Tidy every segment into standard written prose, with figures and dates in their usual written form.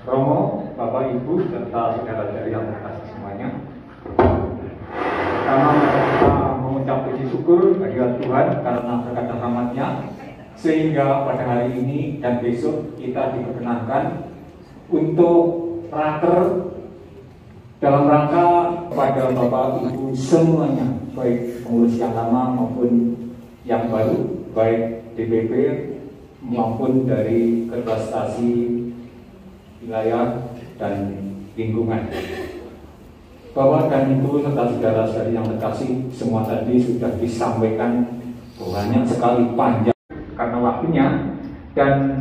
Romo, Bapak, Ibu, serta saudara-saudari yang terkasih semuanya. Pertama kita mengucap puji syukur kehadirat Tuhan karena berkat rahmat-Nya, sehingga pada hari ini dan besok kita diperkenankan untuk prater dalam rangka pada Bapak Ibu semuanya, baik pengurus yang lama maupun yang baru, baik DPP maupun dari ketua stasi wilayah dan lingkungan. Bapak dan Ibu serta saudara-saudari yang terkasih, semua tadi sudah disampaikan banyak sekali, panjang karena waktunya, dan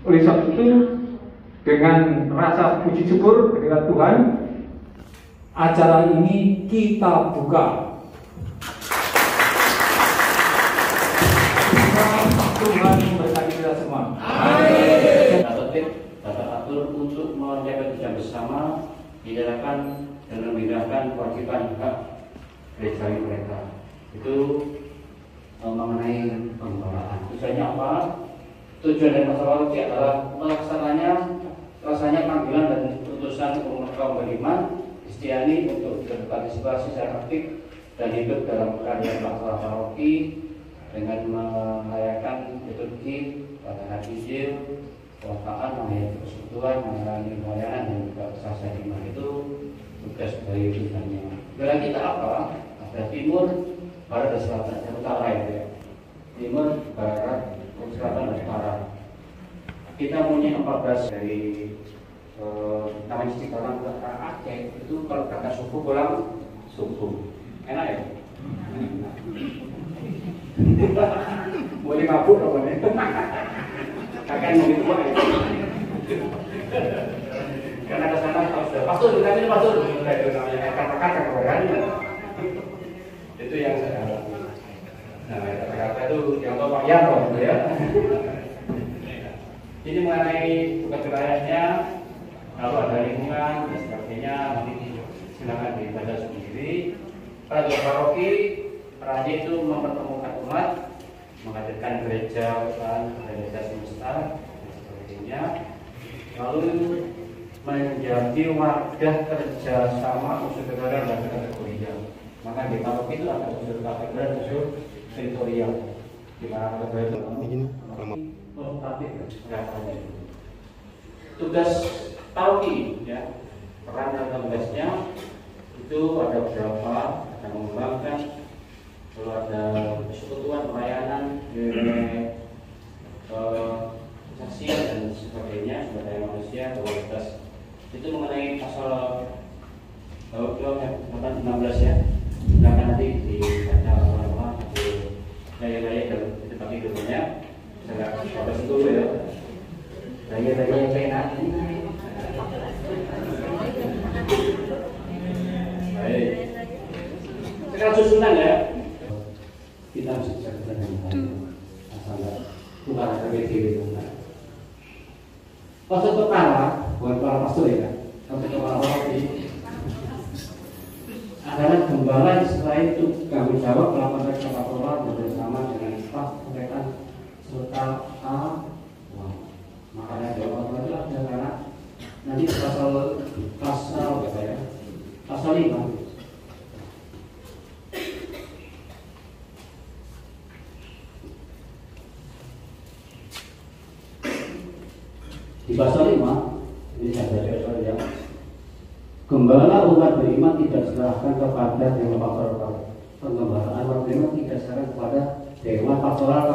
oleh sebab itu dengan rasa puji syukur kepada Tuhan, acara ini kita buka. Tuhan memberkati kita semua. Amin. Bapak atur untuk menjaga kerja bersama, diadakan dan memindahkan kewajiban hak gerejawi mereka. Itu mengenai penggembalaan. Tujuannya apa? Tujuan dari masalah ini adalah melaksanakannya panggilan dan putusan kaum beriman Kristiani untuk berpartisipasi secara aktif dan hidup dalam keadaan masalah paroki dengan merayakan liturgi pada hari Injil, pewataan, menghayati persekutuan, menjalani pelayanan dan juga kesaksian iman. Itu tugas dari tujuannya. Tujuan kita apa? Ada timur, barat, dan selatan, dan utara ya. Timur, barat, selatan, dan utara. Kita punya 14 dari Taman Istiqlal ke Aceh. Itu kalau berangkat subuh pulang subuh. Enak ya? Boleh mabuk apa nih? Kakak mau gitu boleh. Karena kesana sudah pastor, kita ini pastor. Itu namanya kata-kata kebenaran. Itu yang saya alami. Nah, kata-kata itu yang tahu Pak Yanto ya. Ini mengenai tugas wilayahnya, kalau ada lingkungan dan sebagainya, nanti silakan dibaca sendiri. Pada paroki, perannya itu mempertemukan umat, menghadirkan gereja, gereja semesta, dan sebagainya. Lalu menjadi wadah kerjasama unsur katedral dan kategorial. Maka di paroki itu ada unsur katedral dan unsur teritorial. Di mana katedral itu konsultatif. Tugas paroki, ya, peran dan tugasnya itu ada beberapa, ada mengembangkan, lalu ada persekutuan, pelayanan, kesaksian dan sebagainya, sumber daya manusia, kualitas. Itu mengenai pasal 16 ya. Silakan nanti dibaca lama-lama di daya-daya dan di tempat tidurnya. Saya nggak dulu ya. Daya-daya yang enak. Baik. Sekarang susunan ya. Kita harus bicara dengan baik. Masalah bukan ada PDW. Pasal pertama, buat para pastor ya, pasal kepala paroki adalah gembala selain itu kami jawab melakukan pastoral bersama dengan staf pendidikan serta makanya jawab itu ada karena nanti pasal apa ya, pasal 5. Di pasal 5, ini saya baca pasal yang gembala umat beriman tidak serahkan kepada dewa pastoral. Penggembalaan umat beriman tidak serahkan kepada dewa pastoral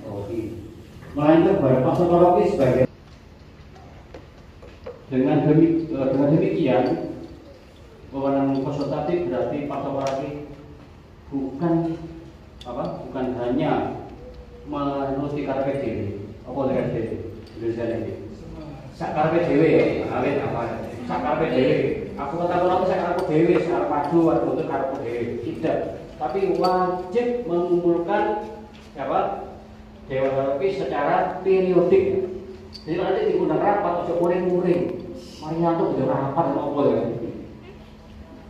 paroki, melainkan kepada pastor paroki sebagai. Dengan demikian, wewenang konsultatif berarti pastor paroki bukan hanya menuruti karepe dhewe, apa karepe dhewe. Sakar PDW ya, awet apa? Sakar PDW. Aku kata aku sakar PDW, sakar padu atau untuk sakar PDW. Tidak, tapi wajib mengumpulkan dewan paroki secara periodik. Jadi nanti diundang rapat atau muring-muring. Marianto sudah rapat apa ya?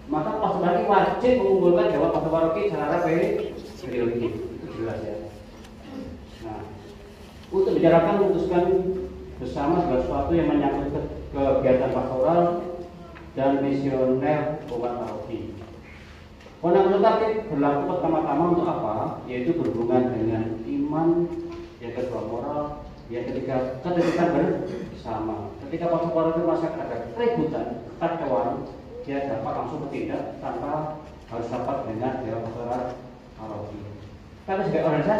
Maka pastor paroki wajib mengumpulkan dewan paroki secara periodik. Itu jelas ya. Nah, untuk bicarakan memutuskan bersama segala sesuatu yang menyangkut kegiatan pastoral dan misioner umat paroki. Kewenangan notatif berlaku pertama-tama untuk apa? Yaitu berhubungan dengan iman, yang kedua moral, yang ketiga ketertiban bersama. Ketika pastor paroki masyarakat ada keributan, kacauan, dia dapat langsung bertindak tanpa harus dapat dengan dewan pastoral paroki. Tapi sebagai organisasi,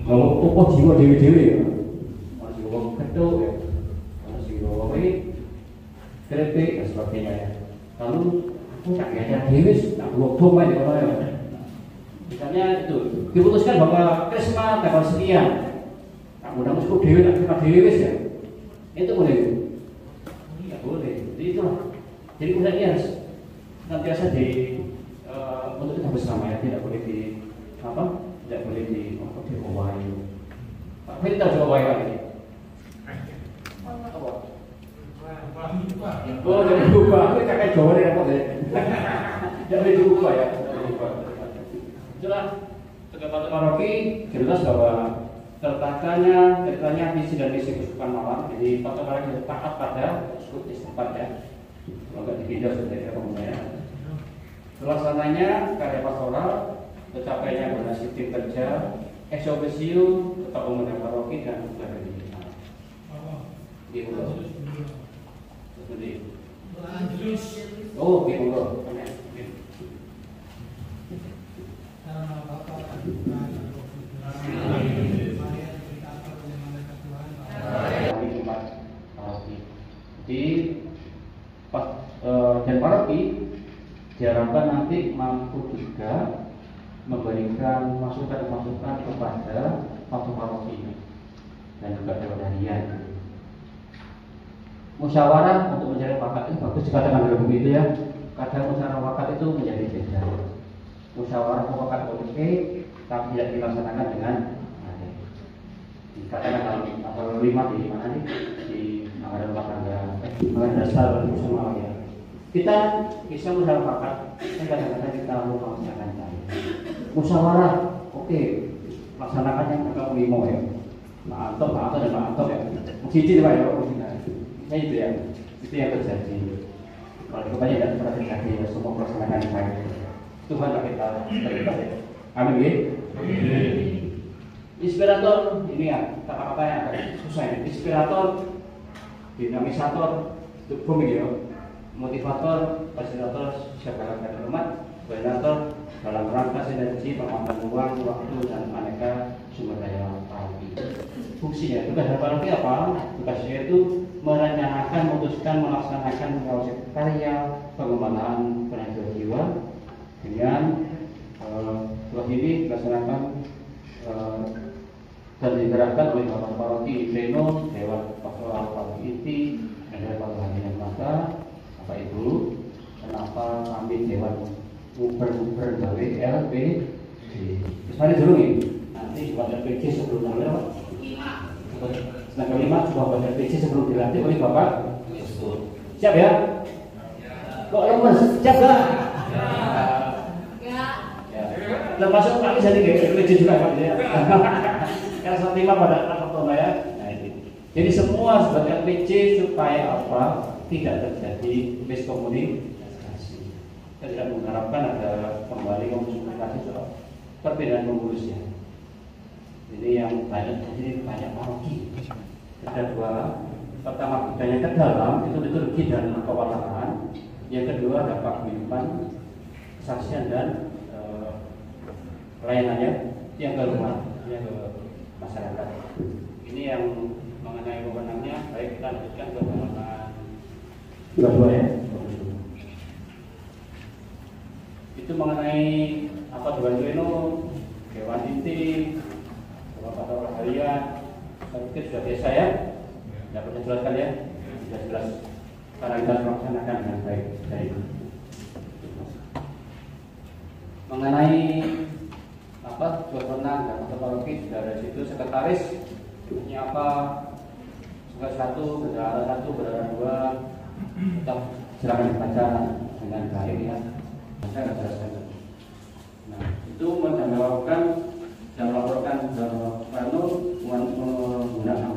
kalau tokoh jiwa dewi-dewi ya, harus jiwa ketuk ya, harus jiwa kritik dan sebagainya ya. Lalu tak ada dewi, tak buat domain di mana ya. Misalnya itu diputuskan bahwa Krisma tanggal sekian, tak mudah musuh dewi, tak terima dewi ya. Itu boleh? Tidak boleh. Jadi itulah. Jadi kemudian harus nantiasa di untuk kita bersama ya, tidak boleh di apa? Tidak boleh di diowai. Pak Firda diowai lagi. Apa? Oh, jadi berubah. Itu kakek Jawa nih apa deh? Tidak boleh diubah ya. Itulah kegiatan paroki jelas bahwa ceritanya visi dan misi Keuskupan Malang. Jadi pastor paroki taat pada uskup di tempat ya. Kalau nggak dipindah sudah ya. Pelaksananya karya pastoral, tercapainya koordinasi tim kerja, ex officio, ketua pemuda paroki dan sebagainya. Di Pulau. Oh, di Pulau. Di dan paroki diharapkan nanti mampu juga memberikan masukan-masukan kepada pastor paroki dan juga dewan harian. Musyawarah untuk mencari bakat itu bagus dikatakan oleh begitu ya. Kadang musyawarah bakat itu menjadi beda. Musyawarah bakat oke, tapi tidak dilaksanakan dengan baik. Dikatakan kalau 5 di mana nih di anggaran rumah tangga, anggaran dasar bersama ya. Kita bisa musyawarah, kadang-kadang kita melaksanakan baik. Musyawarah, oke, laksanakan yang agak limo ya. Mantap dan mantap ya. Cici pak ya, nah itu ya, itu yang terjadi. Kalau kebanyakan tidak pernah terjadi, ya, semua melaksanakan baik. Tuhan kita terlibat ya. Amin ya. Inspirator, ini ya kata-kata yang agak susah ya. Inspirator, dinamisator, itu booming ya. Motivator, fasilitator, segala umat, koordinator dalam rangka sinergi pengamatan uang, waktu dan aneka sumber daya paroki. Fungsinya tugas paroki apa? Tugasnya itu merencanakan, memutuskan, melaksanakan proses karya pengembangan tenaga jiwa dengan tugas ini dilaksanakan dan digerakkan oleh bapak paroki pleno, dewan pastoral paroki inti, dan dewan pastoral lembaga. Bapak Ibu, kenapa kami dewan uber gawe LPG? Misalnya dulu nih, nanti buat LPG sebelum tanggal 5. Tanggal 5 buat LPG sebelum dilantik oleh Bapak. Siap ya? Kok lemes? Siap gak? Ya. Termasuk kami jadi LPG juga Pak ya. Karena saat 5 pada Oktober ya. Nah, jadi semua sebagai LPG supaya apa? Tidak terjadi miskomunikasi. Kita tidak mengharapkan ada kembali komunikasi soal perbedaan pengurusnya. Ini yang banyak paroki. Ada dua. Pertama budaya ke dalam itu liturgi dan kewartaan. Yang kedua ada paguyuban, kesaksian dan pelayanannya yang ke rumah, yang ke masyarakat. Ini yang mengenai wewenangnya. Baik, kita lanjutkan ke halaman 22 ya. Itu mengenai apa Dewan Pleno, Dewan Inti, Dewan Pastoral Harian, saya pikir sudah biasa ya. Tidak perlu jelaskan ya, sudah jelas. Karena kita melaksanakan dengan baik. Mengenai apa wewenang dan metodologi sudah ada di situ. Sekretaris ini apa? Sekretaris 1, bendahara 1, bendahara 2. Tetap silakan dibaca dengan baik ya. Saya akan jelaskan. Nah, itu melaporkan dan melaporkan pleno menggunakan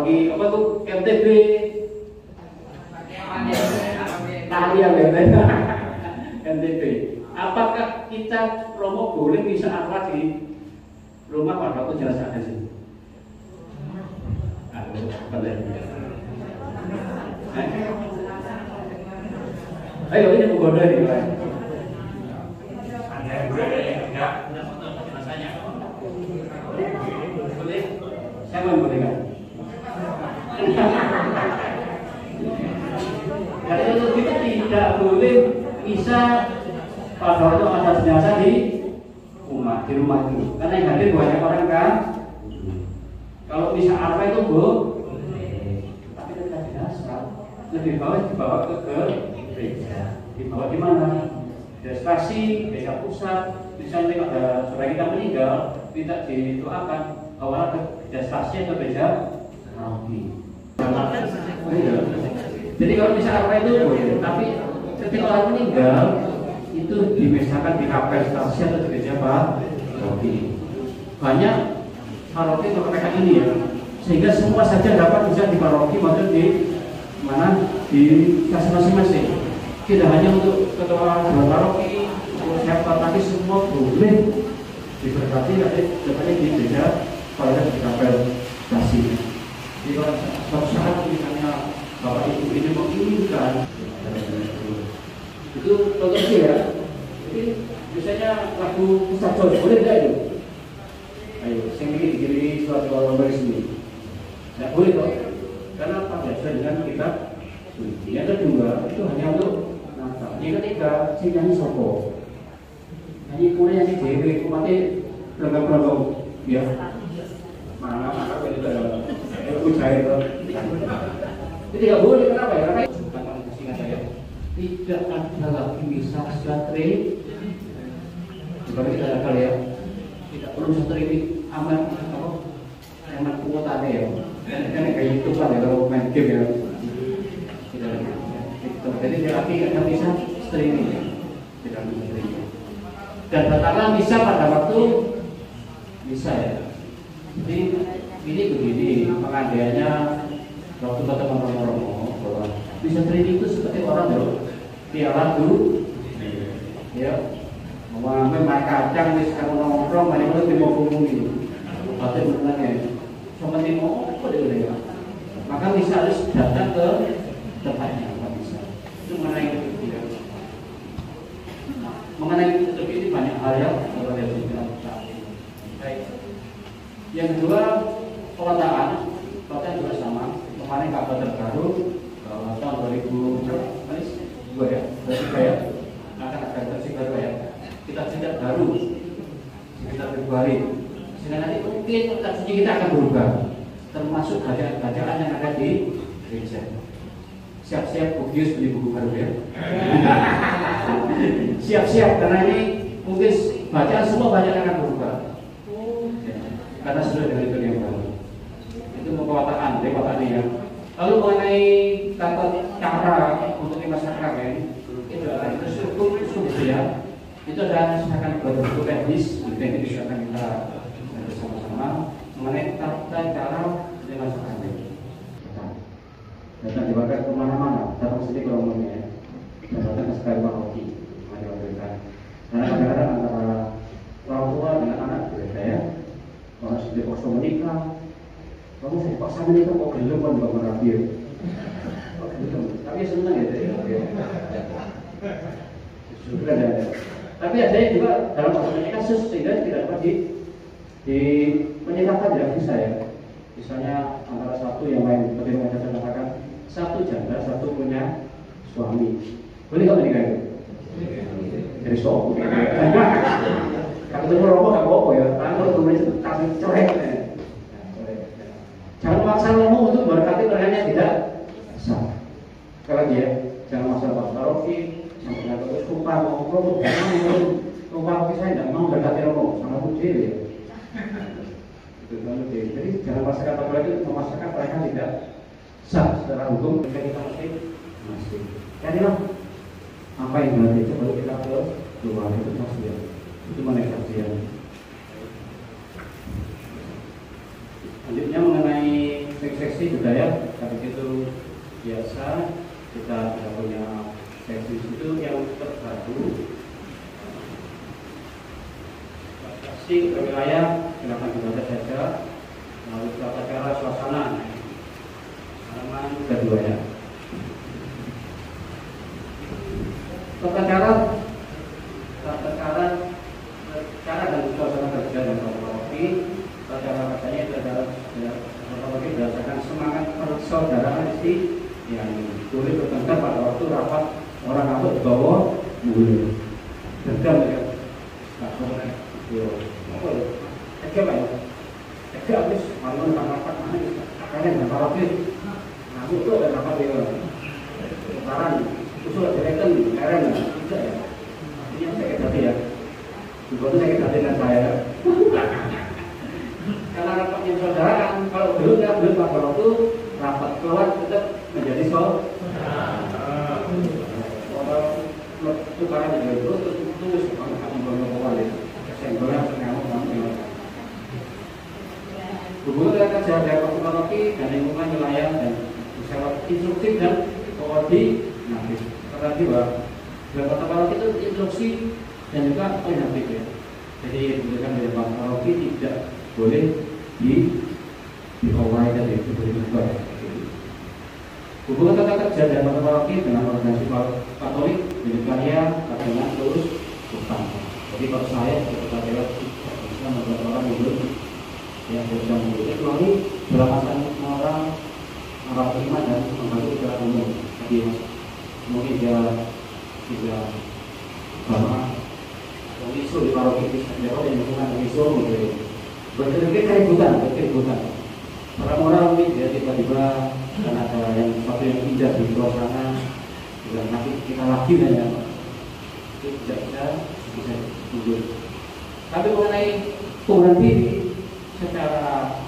paroki apa tuh MTB tarian ya MTB. Apakah kita Romo boleh bisa akhlak di rumah pada waktu jenazah ada sih? Ayo ini menggoda nih Pak. Ada yang boleh tidak punya foto jenazahnya? Boleh? Siapa yang boleh kan? Jadi itu kita tidak boleh bisa pada waktu ada jenazah di rumah itu, karena yang hadir banyak orang kan. Kalau bisa apa itu tapi ketika jenazah lebih baik dibawa ke gereja. Dibawa di mana? Di stasi, desa pusat. Misalnya ada saudara kita meninggal, tidak didoakan, bawa ke stasi atau gereja paroki. Jadi kalau bisa apa itu boleh, tapi ketika orang meninggal itu dimisahkan di kapel stasi atau di gereja paroki. Banyak paroki melakukan ini ya, sehingga semua saja dapat bisa di paroki maupun di mana di kasih masing-masing. Tidak hanya untuk ketua paroki, siapa, tapi semua boleh diberkati nanti depannya di gereja pada di kapel stasi. Jadi kalau suatu saat misalnya bapak ibu ini menginginkan itu potensi ya. Jadi biasanya lagu Ustaz George boleh tidak itu? Ayo, saya ingin dikiri suatu lomba resmi. Tidak boleh kok, karena pada dasarnya dengan kita. Yang kedua itu hanya untuk Natal. Yang ketiga, sing nyanyi sopo. Nyanyi kuno nyanyi dewe, umatnya berondong-berondong, ya. Mana itu ada ujair itu. Itu tidak boleh, kenapa ya? Karena tidak ada lagi bisa santri. Seperti kita ada ya. Tidak perlu santri ini aman apa? Aman kuota ya. Kan kayak itu kan ya kalau main game ya. Tidak lagi. Jadi terapi tidak bisa streaming. Tidak bisa streaming. Dan katakanlah bisa pada waktu bisa ya. Jadi ini begini pengandaiannya waktu ketemu Romo bahwa bisa streaming itu seperti orang loh. Dia lagu, ya, memang kacang di sekarang nongkrong, mana mana timur bumbu ini, atau mengenai, sama timur apa dia? Maka bisa harus datang ke tempatnya, nggak bisa. Itu mengenai itu tidak. Mengenai itu ini banyak hal yang berbeda dengan baik. Yang kedua, pemetaan juga sama. Kemarin kabar terbaru bahwa tahun 2000 ya, akan ada versi baru ya. Kita tidak baru sekitar Februari. Sehingga nanti mungkin versi kita akan berubah, termasuk bacaan yang ada di gereja. Siap-siap Bukius beli buku baru ya. Siap-siap karena ini mungkin bacaan semua banyak akan berubah. Ya, karena sudah dengan itu yang baru. Itu pewataan ya. Lalu mengenai cara untuk lima sakramen itu adalah struktur ya. Itu adalah misalkan bentuk teknis, yang bisa kita bersama-sama mengenai tata cara lima sakramen. Datang dibawa kemana-mana, datang sedikit ngomongnya, datang ke sekali paroki, karena kadang-kadang antara orang tua dengan anak berbeda ya. Orang sudah paksa menikah. Kamu saya paksa menikah kok belum kan bangun rapi. Tapi senang ya sudah ada. Tapi ada juga dalam maksudnya kasus sehingga tidak dapat di menyerahkan tidak bisa ya. Misalnya antara satu yang lain seperti yang saya katakan, satu janda, satu punya suami. Boleh nggak menikah itu? Dari soal. Kalau itu rokok nggak apa-apa ya. Kalau kemudian kasih cerai. Jangan maksa ngomong untuk berkati mereka tidak sah. Kalau dia jangan maksa paroki, sampai terus lupa ngomong, jangan lupa saya tidak mau berkati ngomong sama putri ya. Jadi jangan paksakan paroki memaksakan mereka tidak sah secara hukum. Kita masih. Jadilah apa yang berarti itu baru kita ke luar itu masih ya. Itu mana kajian. Selanjutnya mengenai seksi budaya, habis itu biasa kita tidak punya sesi itu yang terbaru. Sesi wilayah silakan dibaca saja. Lalu tata cara suasana halaman kedua ya. Tata cara dan suasana kerja dan protokol. Cara kerjanya itu adalah berdasarkan semangat persaudaraan yang boleh bertengkar pada waktu rapat orang rapat di bawah boleh dendam ya. Nah, apa ya? Apa ya? Habis malam rapat mana itu? Akhirnya nggak rapat. Nah itu ada rapat ya. Sekarang usul direktur keren tidak ya? Ini yang saya katakan ya. Juga itu saya katakan dengan saya. Karena rapatnya saudaraan, kalau belum pada waktu rapat keluar tetap menjadi saudara. Kalau tukaran jadi terus akan berlaku senggolnya ngamuk. Hubungan dengan kerja dari teknologi dan lingkungan wilayah dan usaha instruksi dan koordinasi. Tadi bahwa teknologi itu instruksi dan juga koordinatif ya. Jadi bukan dari teknologi tidak boleh diawali dan diubah. Hubungan tata kerja dan teknologi dengan organisasi Katolik miliknya dengan terus bukan. Jadi kalau saya sebagai Katolik bisa membuat orang hidup yang sedang hidup melalui beramatan orang beriman dan membantu secara umum. Jadi mungkin dia tidak bahwa isu di paroki Kristen yang bukan isu berkeringat keributan. Orang-orang ini tiba-tiba karena ada yang sesuatu yang tidak di luar sana, juga nanti kita lagi dan yang itu tidak bisa mundur. Tapi mengenai Tuhan diri, secara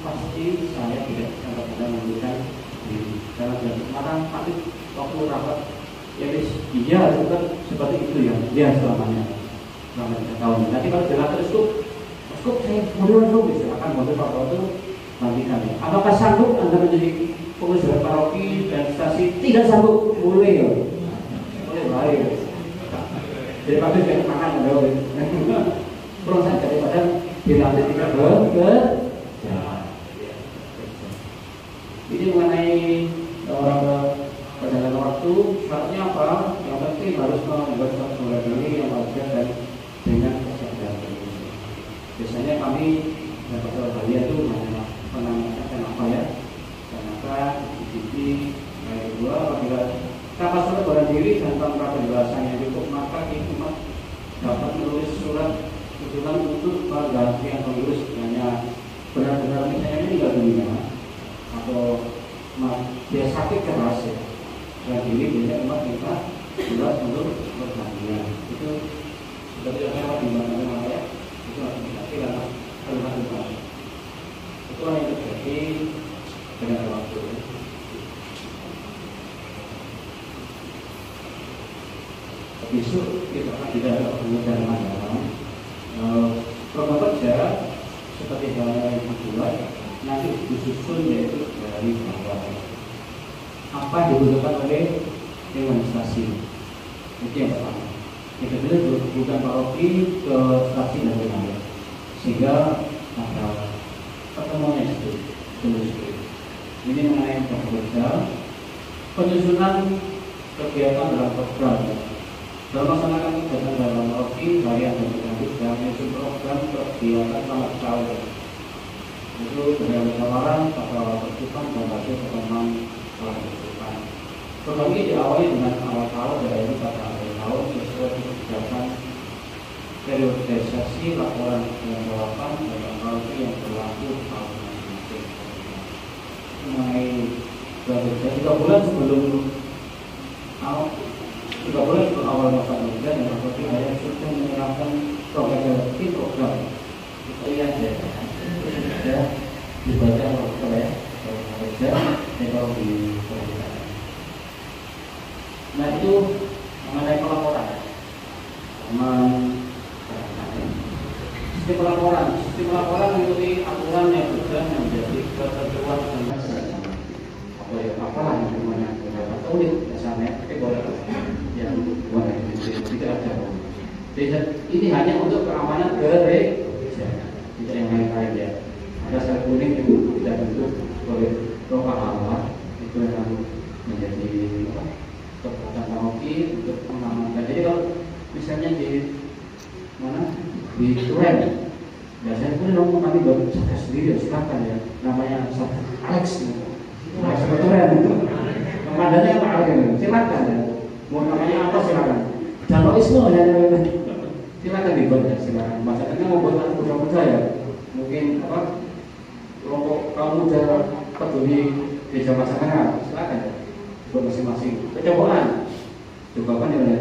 pasti saya tidak sampai memberikan diri. Karena sekarang tapi waktu rapat ya dia tetap seperti itu ya, dia selama 3 tahun. Nanti kalau jalan terus saya kemudian silakan bantu Pak Toto nantikan. Apakah sanggup Anda menjadi pengurus paroki dan stasi? Tidak sanggup, boleh ya. Boleh baik. Daripada saya makan ada pulang saja daripada dilantik tidak Ini mengenai perjalanan waktu, syaratnya apa? Yang penting harus membuat suatu diri yang wajar dan dengan kesadaran. Biasanya kami dapat Surabaya itu penampilan apa ya? Kenapa di kedua apabila kapasitas pada diri dan tanpa penjelasan yang cukup maka hikmat dapat menulis surat usulan untuk pengganti yang pengurus hanya benar-benar misalnya ini tinggal dunia atau dia sakit keras ya dan diri bisa umat kita surat untuk bergantian itu seperti yang saya di mana ya itu harus kita kira kalimat itu yang terjadi dengan waktu. Besok kita akan tidak ada pengujian dalam program kerja seperti halnya yang kedua nanti disusun yaitu dari bawah apa dibutuhkan oleh demonstrasi itu yang pertama. Yang kedua bukan paroki ke stasi dan wilayah sehingga ada pertemuan yang sedikit. Ini mengenai program kerja penyusunan kegiatan dalam program dalam melaksanakan kegiatan dalam paroki harian dan berganti dan menyusun program kegiatan selama tahun itu dengan musyawarah atau pertemuan dan hasil pertemuan pertemuan. Program ini diawali dengan awal tahun dari pada akhir tahun sesuai kebijakan periodisasi laporan dan jawaban dalam paroki yang berlaku tahun masing-masing. Mengenai 3 bulan sebelum 3 bulan sebelum awal masa kerja dan paroki harian sudah menyerahkan program itu lihat ya sudah dibaca oleh kerja kalau di nah itu mengenai pelaporan sistem pelaporan mengikuti aturan yang sudah menjadi ketentuan apalah yang namanya atau unit misalnya, tapi boleh yang buat tidak ada. Ini hanya untuk keamanan gereja, tidak yang lain-lain ya. Ada sel kuning yang tidak bentuk oleh roh Allah, itu akan menjadi kekuatan paroki untuk mengamankan. Jadi kalau misalnya di mana di Turen, biasanya pun orang nanti buat jaga sendiri, silakan ya. Namanya Alex, Alex Turen itu. Komandannya apa Alex? Silakan ya. Mau namanya apa silakan. Janoisme ya, silakan dibuat ya, silakan. Maksudnya mau buat anak muda ya, mungkin apa kelompok kaum muda peduli desa masyarakat, silakan ya, buat masing-masing. Percobaan, coba ya.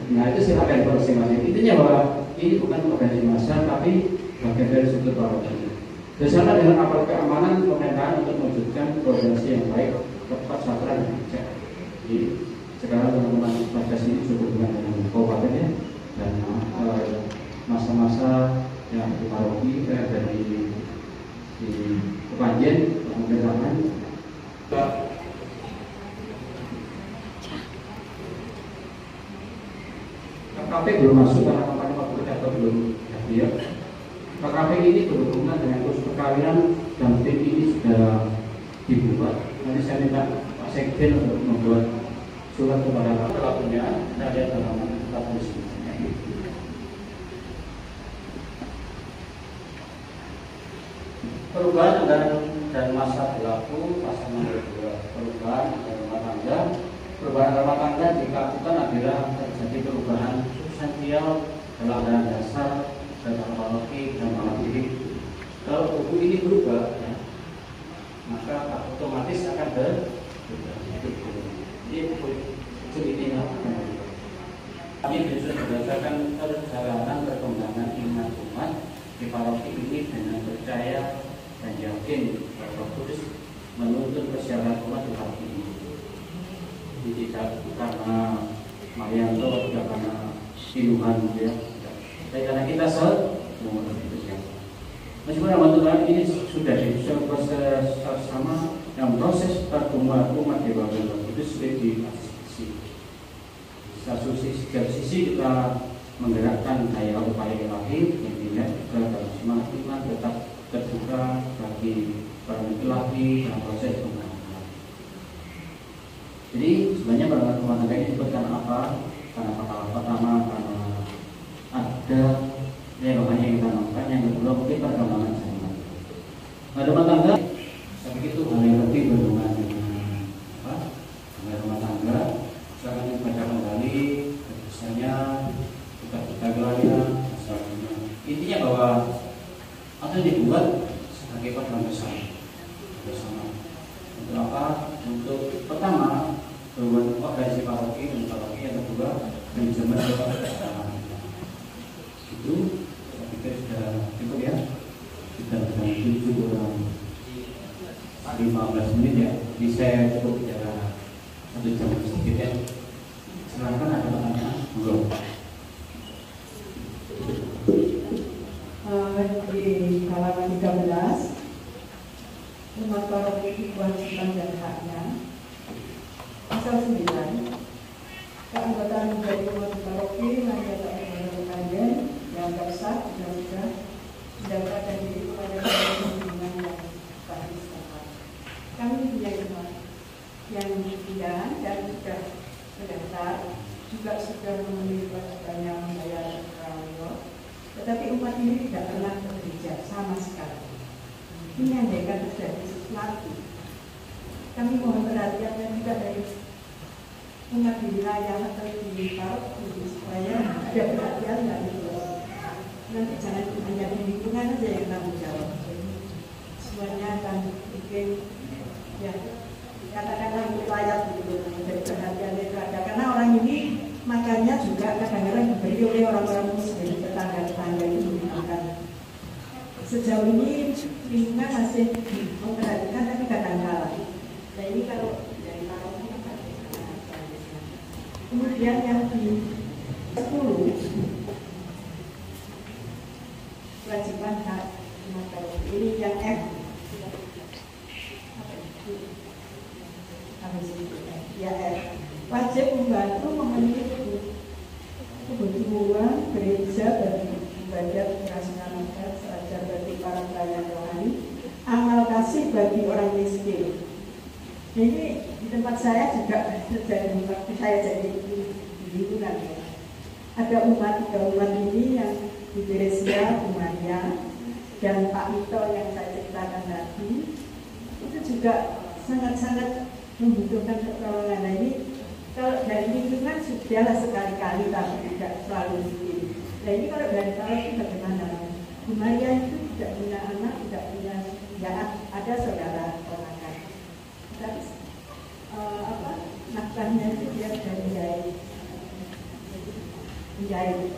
Nah itu silakan buat masing-masing. Intinya bahwa ini bukan organisasi massa, tapi bagian dari struktur paroki. Bersama dengan aparat keamanan pemerintahan untuk mewujudkan koordinasi yang baik, tepat, sasaran, dan bijak. Jadi sekarang teman-teman podcast ini cukup dengan kabupaten ya, dan masa-masa yang di paroki dari di Kepanjen pemerintahan. KKP belum masuk karena kampanye waktu atau belum hadir. KKP ini berhubungan dengan kursus perkawinan dan tim ini sudah dibuat. Nanti saya minta Pak Sekjen untuk membuat surat kepada pelakunya. Saya lihat dalam tulis. Perubahan dan masa berlaku pasal nomor 2. Perubahan rumah tangga. Perubahan rumah tangga dilakukan adalah terjadi perubahan substansial dalam anggaran dasar dalam paroki dan malam diri. Kalau buku ini berubah, ya, maka otomatis akan berubah. Jadi buku ini kami bisa berdasarkan perjalanan perkembangan iman umat di paroki ini dengan percaya dan yakin bahwa Kudus menuntut persiapan umat di paroki ini. Jadi tidak karena Marianto, tidak karena siluman ya. Tapi karena kita semua itu ya. Meskipun nama Tuhan ini sudah disusun proses sama yang proses pertumbuhan umat di bawah itu sudah diasisi. Satu sisi kita menggerakkan daya upaya ilahi, intinya dalam semangat iman tetap terbuka bagi para laki dalam proses pembangunan. Jadi sebenarnya perkembangan rumah tangga ini disebut karena apa? Karena pertama karena ada rohani yang kita lakukan, yang kedua mungkin perkembangan zaman. Nah rumah tangga, tapi itu hal yang penting berhubungan dengan apa? Dengan rumah tangga. Sekarang kita baca kembali, misalnya kita kelahiran, intinya bahwa atau dibuat sebagai program besar bersama. Untuk apa? Untuk pertama berhubungan organisasi paroki dan paroki, yang kedua manajemen itu saya pikir sudah cukup ya. Kita sudah 15 menit ya. Jadi saya cukup bicara 1 jam sedikit ya. Silakan ada pertanyaan? Belum. Di halaman 13 umat paroki kewajiban dan haknya. Pasal 9 keanggotaan menjadi umat paroki menjadi kepanjen yang bersah dan sudah mendapatkan diri kepada hubungan yang baik setempat. Kami punya umat yang tidak dan sudah mendaftar, juga sudah memenuhi kewajibannya membayar rawio, tetapi umat ini tidak pernah ke gereja sama sekali. Ini andaikan terjadi sesuatu, kami mohon perhatiannya juga dari umat di wilayah atau di paroki supaya ada perhatian dan nanti jangan hanya di lingkungan saja yang tanggung jawab. Semuanya akan bikin ya katakanlah layak begitu menjadi perhatian itu ada, karena orang ini makannya juga kadang-kadang diberi oleh orang-orang muslim, tetangga-tetangga itu makan. Sejauh ini lingkungan masih memperhatikan, tapi kadang-kadang. Nah ini kalau dari paroki kemudian yang di 10 kewajiban hak umat paroki ini yang F IAR wajib membantu memenuhi kebutuhan gereja bagi ibadat rasionalitas sejajar bagi para pelayan rohani, amal kasih bagi orang miskin. Ini di tempat saya juga terjadi waktu saya jadi di lingkungan ya. Ada tiga umat ini yang di Beresia, Umaria, dan Pak Mito yang saya ceritakan tadi, itu juga sangat-sangat membutuhkan pertolongan. Nah ini kalau dari lingkungan sudahlah sekali-kali tapi tidak selalu mungkin. Nah ini kalau dari kalau itu bagaimana? Umaria itu tidak punya anak, tidak punya, ya ada saudara ponakan. Tapi nafkahnya itu dia sudah menjahit,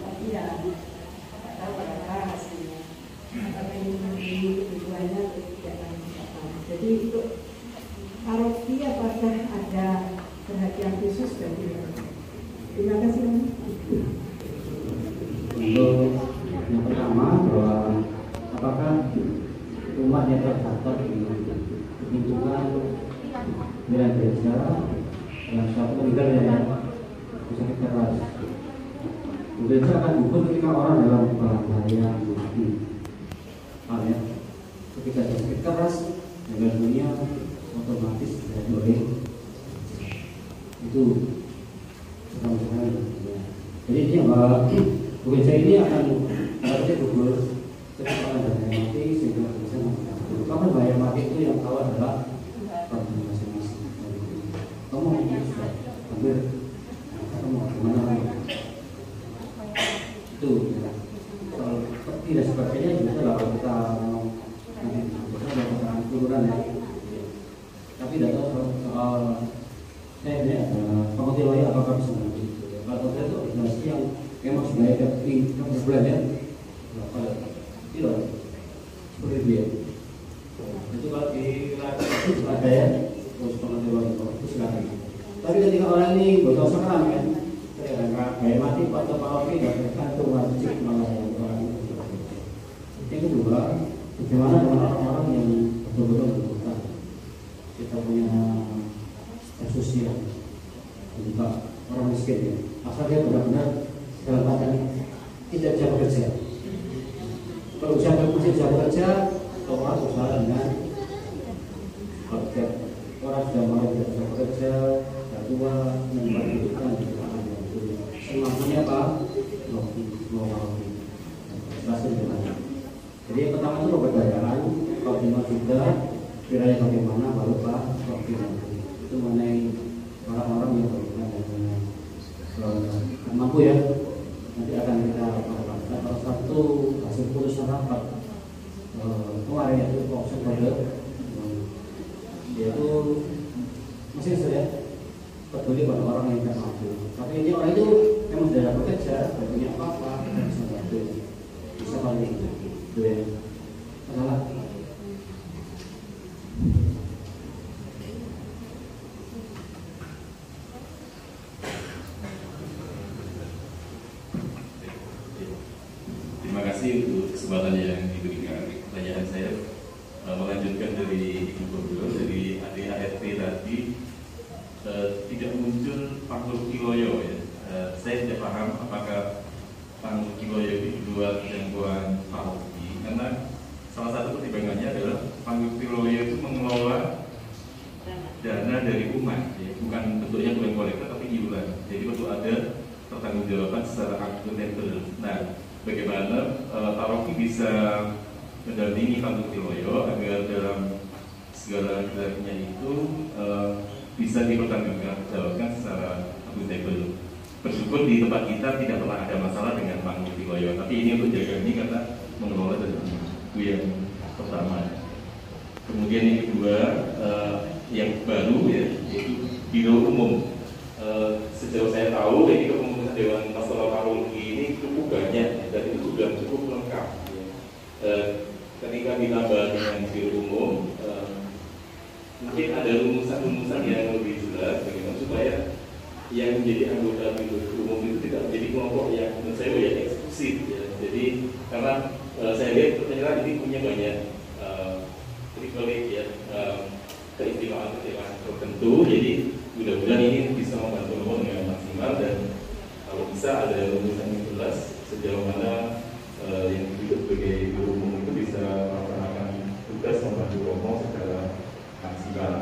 tapi ya tidak tahu berapa hasilnya. Apakah ini memenuhi kebutuhannya atau tidak. Jadi untuk paroki apakah ada perhatian khusus bagi mereka? Terima kasih. Untuk yang pertama bahwa apakah umat yang terdaftar di lingkungan wilayah gereja yang suatu meninggal yang sakit keras, gereja akan gugur ketika orang dalam bahaya mati. Ya, ketika sakit keras meninggal dunia otomatis tidak boleh itu sekali. Jadi ini bahwa gereja ini akan harusnya gugur ketika orang bahaya mati sehingga bisa mengatakan karena bahaya mati itu yang tahu adalah orang masing-masing. Kamu sudah ambil kamu gimana itu ya. Tidak sebagainya juga kalau kita nanti turunan ya. Tapi tidak tahu soal saya ini ada pengetahuan apakah bisa mengerti itu. Kalau saya itu organisasi yang memang sudah ada di sebulan ya. Tidak seperti itu ya. Itu kalau di itu ada ya. Terus pengetahuan itu silakan. Tapi ketika orang ini botol sekarang kan, kayak mati atau paroki dan tergantung wajib melayani orang itu. Yang kedua, bagaimana dengan orang-orang yang betul-betul membutuhkan? Kita punya sosial, juga orang miskin ya. Asal dia benar-benar dalam keadaan tidak bisa bekerja. Kalau masih bisa bekerja, orang berusaha dengan kerja. Orang sudah mulai tidak bisa bekerja, sudah tua, membutuhkan semuanya apa? Rohani. Jadi yang pertama itu pemberdayaan, kalau juga kiranya bagaimana baru Pak Rohani. Itu mengenai orang-orang yang berhubungan dengan mampu ya. Nanti akan kita bahas. Salah satu hasil putusan rapat kemarin itu proses pada yaitu masih saya peduli pada orang yang tidak mampu. Tapi ini orang itu yang sudah bekerja, tidak punya apa-apa, tidak bisa bantu, bisa paling itu ya. Salah. Terima kasih untuk kesempatan yang diberikan. Pertanyaan saya melanjutkan dari Ibu Gubernur dari ADART tadi. Tidak muncul Panggung Kiloyo ya. Saya tidak paham apakah Panggung Kiloyo itu di luar jangkauan paroki, karena salah satu pertimbangannya adalah Panggung Kiloyo itu mengelola dana dari umat ya. Bukan bentuknya bukan kolektor tapi iuran, jadi perlu ada pertanggungjawaban secara akuntabel. Nah, bagaimana paroki bisa mendampingi Panggung Kiloyo agar dalam segala geraknya itu bisa dipertanggungjawabkan secara akuntabel. Bersyukur di tempat kita tidak pernah ada masalah dengan Panggung Kiloyo, tapi ini untuk jaga ini karena mengelola dari itu yang pertama. Kemudian yang kedua, yang baru ya, yaitu Biro Umum. Sejauh saya tahu, ini kepengurusan Dewan Pastoral Paroki ini cukup banyak dan itu sudah cukup lengkap. Ketika ditambah dengan Biro Umum, mungkin ada rumusan-rumusan yang lebih jelas bagaimana supaya yang menjadi anggota Biro Umum itu tidak menjadi kelompok yang menurut saya banyak eksklusif ya. Jadi karena saya lihat ternyata ini punya banyak privilege ya, keistimewaan tertentu, jadi mudah-mudahan ini bisa membantu Romo dengan maksimal, dan kalau bisa ada rumusan yang jelas sejauh mana yang hidup sebagai guru umum itu bisa melaksanakan tugas membantu Romo secara maksimal.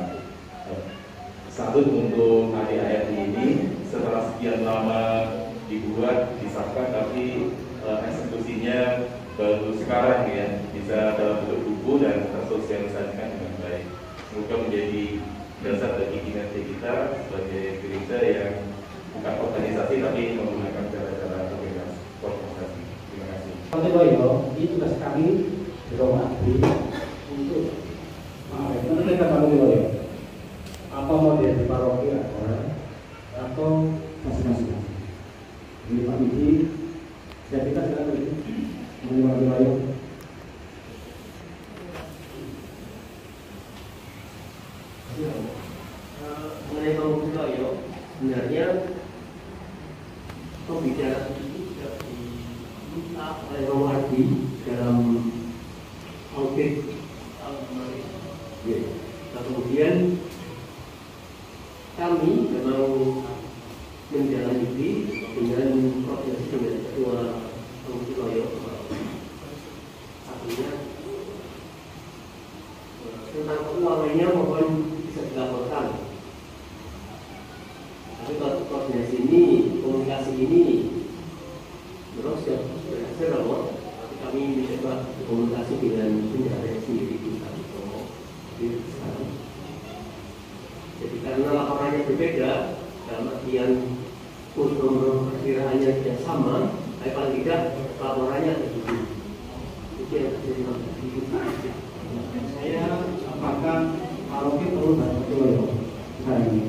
Satu, untuk ADART ini setelah sekian lama dibuat, disahkan, tapi eksekusinya baru sekarang ya bisa dalam bentuk buku dan tersosialisasikan dengan baik. Semoga menjadi dasar bagi kinerja kita sebagai gereja yang bukan organisasi tapi menggunakan cara-cara organisasi. Terima kasih. Pak Loyo, ini tugas kami di Roma untuk menentukan Pak Loyo apa mau dia di paroki atau masing-masing. Ini Pak Miki, saya kita silakan mengenai Pak Loyo. Mengenai Pak Loyo, sebenarnya pembicaraan itu tidak diminta oleh Romo Ardi dalam audit tahun kemarin. Nah, kemudian kami memang menjalani dengan proses dengan ketua Pak Loyo. Artinya tentang keuangannya mohon bisa dilaporkan. Tapi kalau koordinasi ini, komunikasi ini terus ya berhasil Romo. Tapi kami mencoba komunikasi dengan penjara sendiri kita Romo. Jadi karena laporannya berbeda, dalam artian unsur perkiraannya tidak sama, tapi paling tidak laporannya ada dulu. Itu yang terjadi. Saya apakah paroki perlu Pak Loyo hari ini?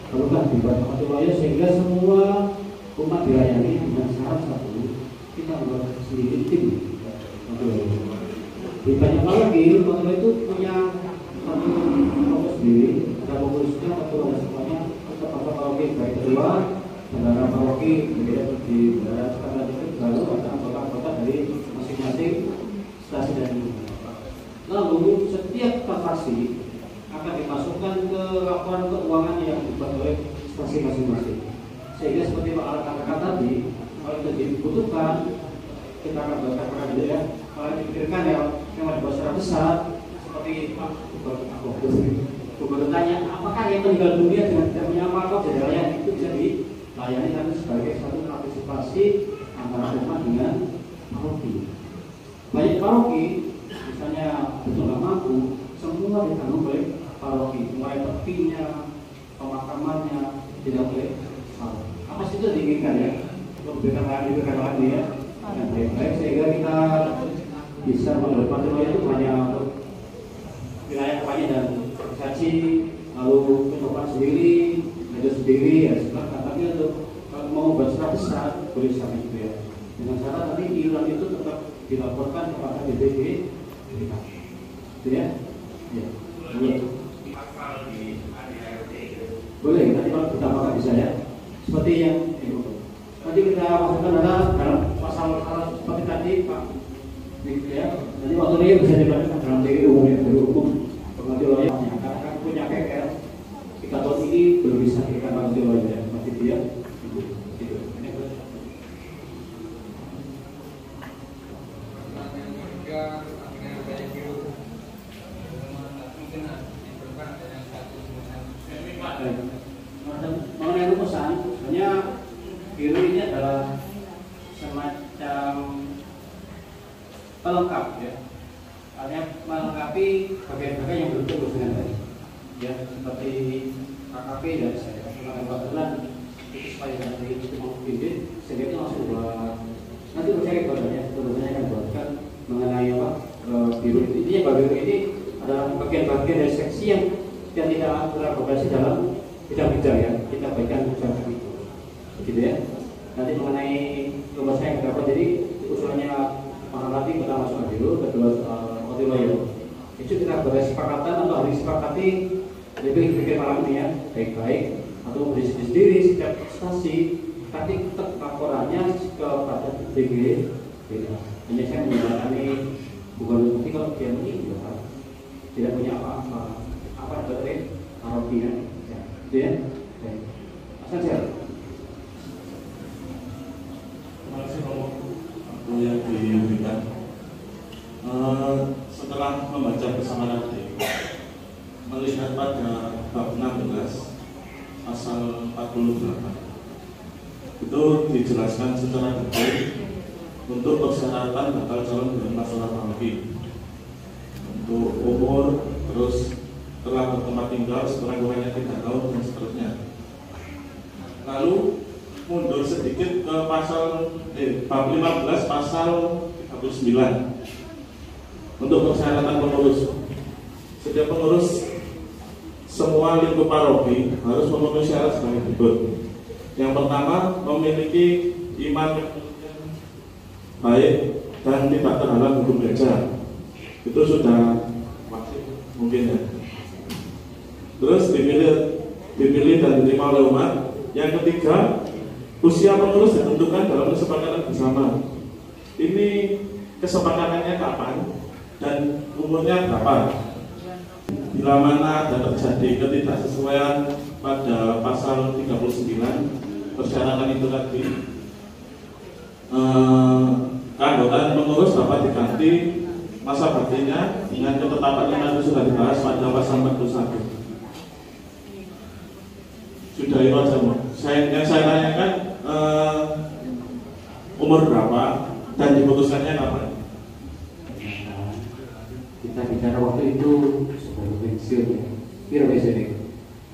Perlukah dibuat Pak Loyo sehingga semua umat dilayani dengan syarat satu, kita membuat sendiri tim. Di banyak paroki, Pak Loyo itu punya satu fokus sendiri, ada fokusnya atau ada semuanya tetap apa paroki baik kedua, bendara paroki berbeda di bendara sekarang itu baru ada anggota-anggota dari masing-masing stasi dan lalu setiap transaksi akan dimasukkan ke laporan keuangan yang dibuat oleh stasi masing-masing. Sehingga seperti Pak Alat katakan tadi, kalau itu dibutuhkan, kita akan berkata dulu ya, kalau dipikirkan ya yang dibuat secara besar, seperti Pak Gubernur tanya, apakah yang meninggal dunia dengan tidak punya apa-apa jadwalnya itu bisa dilayani karena sebagai satu partisipasi antara umat dengan paroki. Banyak paroki misalnya betul nggak mampu, semua ditanggung oleh paroki, mulai tepinya, pemakamannya tidak boleh salah. Apa sih itu diinginkan ya? Untuk diberikan lagi ya, yang baik sehingga kita bisa menurut Pak Loyo itu hanya untuk wilayah kampanye dan organisasi, lalu kehidupan sendiri, media sendiri ya silakan. Tapi untuk kalau mau buat secara besar boleh sampai itu ya. Dengan syarat nanti iuran itu tetap dilaporkan kepada BPD. Gitu ya? Ya. Boleh, nanti kalau kita makan bisa ya. Seperti yang nanti kita masukkan dalam pasal-pasal seperti tadi Pak. Ya. Nanti waktu ini bisa dilakukan dalam diri umum yang berhukum Pak Loyo. Karena kan punya KKR, kita tahun ini belum bisa kita Pak Loyo ya. Masih dia. Gitu. Mengenai rumusan, sebenarnya biru ini adalah semacam pelengkap ya, artinya melengkapi bagian-bagian yang belum tumbuh dengan baik ya, seperti KKP dan saya kebetulan itu supaya nanti itu mau pimpin sehingga itu langsung buat nanti percaya kepadanya akan buatkan mengenai apa biru itu. Intinya biru ini adalah bagian-bagian dari seksi yang tidak berkoordinasi dalam bidang-bidang ya, kita bagikan usaha itu gitu ya. Nanti mengenai rumusnya yang dapat, jadi usulannya nanti kita masukkan dulu, kedua Pak Loyo itu kita bersepakatan atau harus disepakati lebih pikir malam ini ya, baik-baik atau berdiri sendiri setiap stasi, tapi tetap laporannya kepada DG. Hanya saya menjalani bukan nanti kalau dia meninggal tidak punya apa-apa, apa dari parokinya. Ya. Gitu ya. Oke. Mas Fajar. Terima kasih waktu yang diberikan. Setelah membaca bersama nanti, melihat pada bab 16 pasal 48 itu dijelaskan secara detail untuk persyaratan bakal calon dengan masalah paroki, untuk umur, terus telah bertempat tinggal sekurang-kurangnya 3 tahun dan seterusnya. Lalu mundur sedikit ke bab 15 pasal 39 untuk persyaratan pengurus. Setiap pengurus semua lingkup paroki harus memenuhi syarat sebagai berikut. Yang pertama, memiliki iman yang baik dan tidak terhalang hukum gereja. Itu sudah mungkin ya. Terus dipilih dan diterima oleh umat. Yang ketiga, usia pengurus ditentukan dalam kesepakatan bersama. Ini kesepakatannya kapan dan umurnya berapa? Bila mana ada terjadi ketidaksesuaian pada pasal 39 persyaratan itu tadi, keanggotaan pengurus dapat diganti masa baktinya dengan ketetapan yang sudah dibahas pada pasal 41. Sudah itu aja, yang saya tanyakan umur berapa dan diputuskannya kapan? Kita bicara waktu itu sebelum pensiun ya. Kira pensiun ini.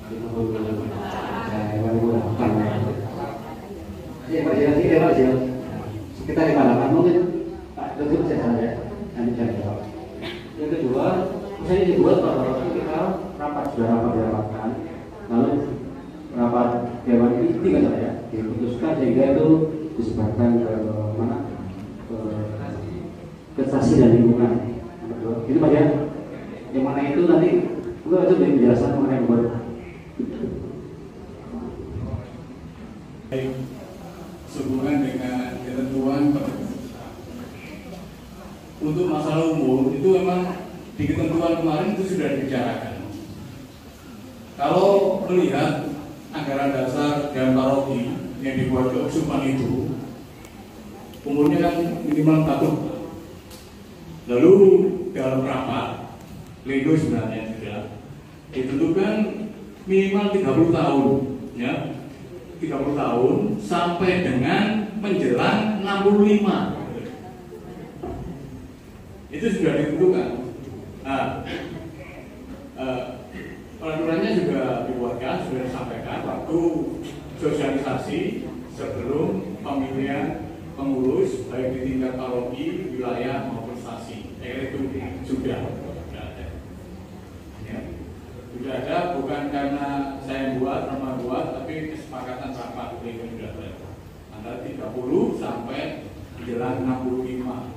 Kita baru Pak Jil. Sekitar 58 mungkin. Pak Dr. bisa salah ya. Nanti saya jawab. Yang kedua, misalnya dibuat bahwa kita sudah rapat dirapatkan, lalu rapat dewan inti kan ya, diputuskan sehingga itu disebarkan ke mana? Ke stasiun dan lingkungan. Itu Pak ya. Yang mana itu nanti itu beri penjelasan mengenai yang baru. Sehubungan dengan ketentuan untuk masalah umur itu memang di ketentuan kemarin itu sudah dibicarakan. Kalau melihat anggaran dasar dan paroki yang dibuat keuksupan itu umurnya kan minimal 1 tahun. Lalu dalam rapat Lego sebenarnya juga ditentukan minimal 30 tahun ya, 30 tahun sampai dengan menjelang 65 itu sudah ditentukan. Nah, peraturannya juga dibuatkan, sudah disampaikan waktu sosialisasi sebelum pemilihan pengurus baik di tingkat paroki, wilayah maupun stasi. Itu sudah ada. Ya. Sudah ada, bukan karena saya buat, Roma buat, tapi kesepakatan rapat itu sudah ada. Antara 30 sampai menjelang 65.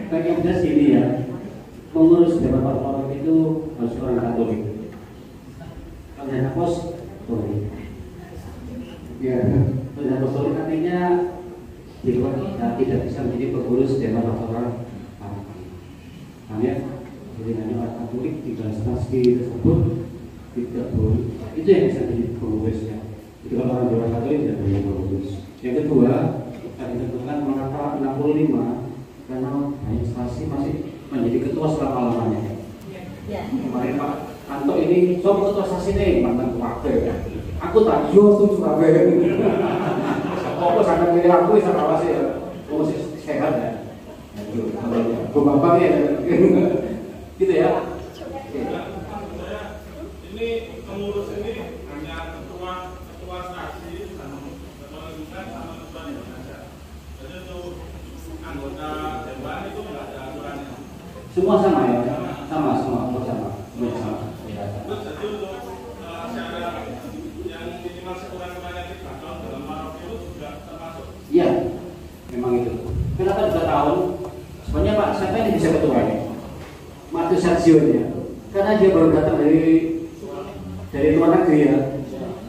Bagi yang jelas ini ya, pengurus dewan paroki itu harus orang Katolik. Kalau yang pos, Katolik. Ya, kalau yang Katolik artinya tidak bisa menjadi pengurus dewan paroki. Hanya jadi hanya orang Katolik di dalam stasi tersebut tidak boleh. Itu yang bisa menjadi pengurusnya. Itu kalau orang dewan Katolik tidak boleh pengurus. Yang kedua, tadi ditentukan mengapa 65 karena banyak stasi masih menjadi ketua selama-lamanya. Kemarin Pak Anto ini, soal ketua stasi ini mantan wakil ya. Aku tak jual tuh Surabaya. Apa sangat milih aku bisa awasi ya. Aku masih sehat ya. Gue bapak ya. Gitu ya. Ini pengurus ini hanya ketua stasi dan ketua lingkungan sama ketua dewan saja. Jadi untuk anggota dewan itu nggak ada aturannya. Semua sama ya, sama. Terus jadi untuk syarat yang minimal sekurang-kurangnya 3 tahun dalam paroki itu juga termasuk. Iya, memang itu. Kenapa 2 tahun? Sebenarnya Pak, siapa yang bisa ketua ini? Matu Sarsionya. Karena dia baru datang dari luar negeri ya.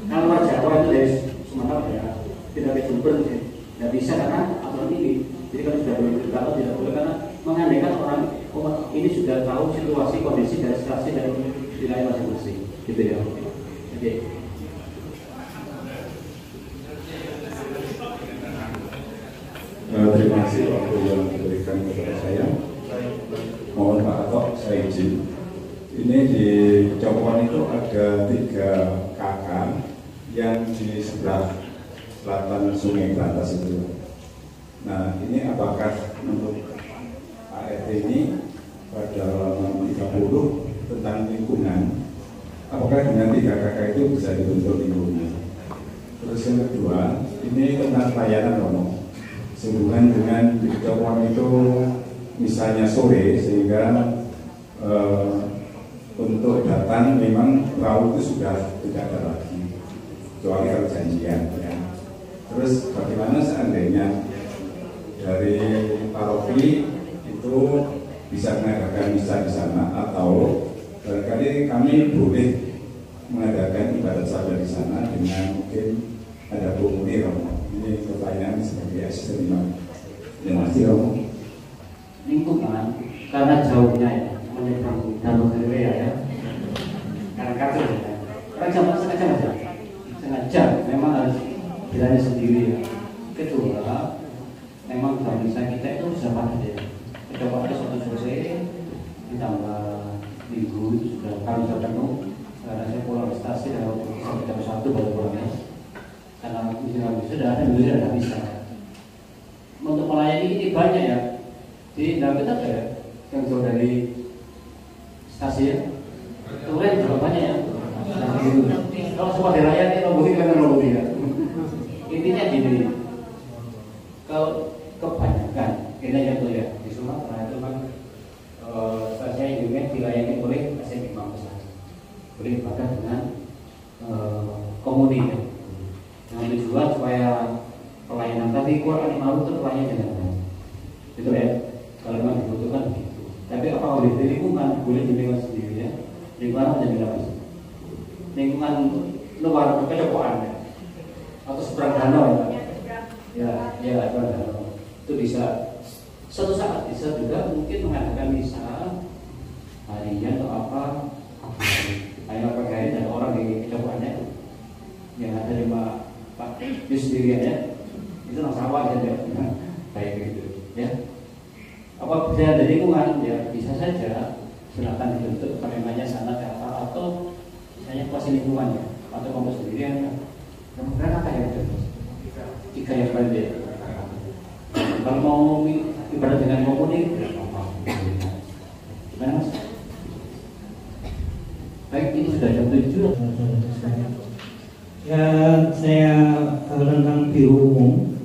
Kalau luar Jawa itu dari Sumatera ya, tidak ada Jember, tidak bisa karena aturan ini. Jadi kalau sudah boleh berkata tidak boleh karena mengandaikan orang ini sudah tahu kondisi dari stasiun dan wilayah masing-masing, gitu ya. Oke. Terima kasih waktu yang diberikan kepada saya. Mohon Pak Atok, saya izin. Ini di Kecamatan itu ada 3 KK yang di sebelah selatan Sungai Berantas itu. Nah, ini apakah menurut ART ini pada halaman 30 tentang lingkungan, apakah dengan 3 KK itu bisa dibentuk lingkungan? Terus yang kedua, ini tentang pelayanan Romo. Sehubungan dengan di Kecamatan itu misalnya sore, sehingga untuk datang memang perahu itu sudah tidak ada lagi, kecuali kalau janjian ya. Terus bagaimana seandainya dari paroki itu bisa mengadakan misa di sana, atau barangkali kami boleh mengadakan ibadat saja di sana dengan mungkin ada bukti Romo. Ini pertanyaan sebagai asisten imam. Terima kasih Romo. Lingkungan karena jauhnya ya, menyeberang Danau Galilea ya, karena kacau ya, sengaja memang harus bilangnya sendiri ya. Kedua, memang dalam misa kita itu sudah padat ya, coba ada suatu sore ditambah minggu sudah kami sudah penuh, karena saya pulang ke stasiun sampai jam 1 baru pulang ya, karena sudah ada dulu tidak bisa. Untuk melayani ini banyak ya. Di dalam kita ada yang jauh dari stasiun, tulen juga banyak ya. Kalau semua dilayani, robohnya kan roboh ya. Intinya gini, kalau kebanyakan, ini yang tuh ya di Sumatera itu kan stasiun juga dilayani oleh asisten imam besar, boleh bahkan dengan komuni ya. Dengan tujuan supaya pelayanan tadi Quran Imam itu pelayanan dengan baik, gitu ya. Kalau memang dibutuhkan begitu. Tapi apa boleh di lingkungan, boleh di lingkungan sendiri ya. Lingkungan menjadi apa? Lingkungan luar kecocokan ya, atau seberang danau ya. Ya seberang danau. Itu bisa suatu saat bisa juga mungkin mengadakan misa harian atau apa kayak pegawai dan orang di kecocokannya yang ada di Pak Yus sendirian ya. Itu nasabah saja. Baik gitu ya. Apa bisa dari lingkungan ya, bisa saja silakan dibentuk namanya sana apa, atau misalnya kuasa lingkungan ya, atau kamu sendirian ya. Kemudian apa yang ada? 3 yang berbeda. Kalau mau ibarat dengan komuni, gimana Mas? Baik, ini sudah jam 7. Ya, saya tentang biru umum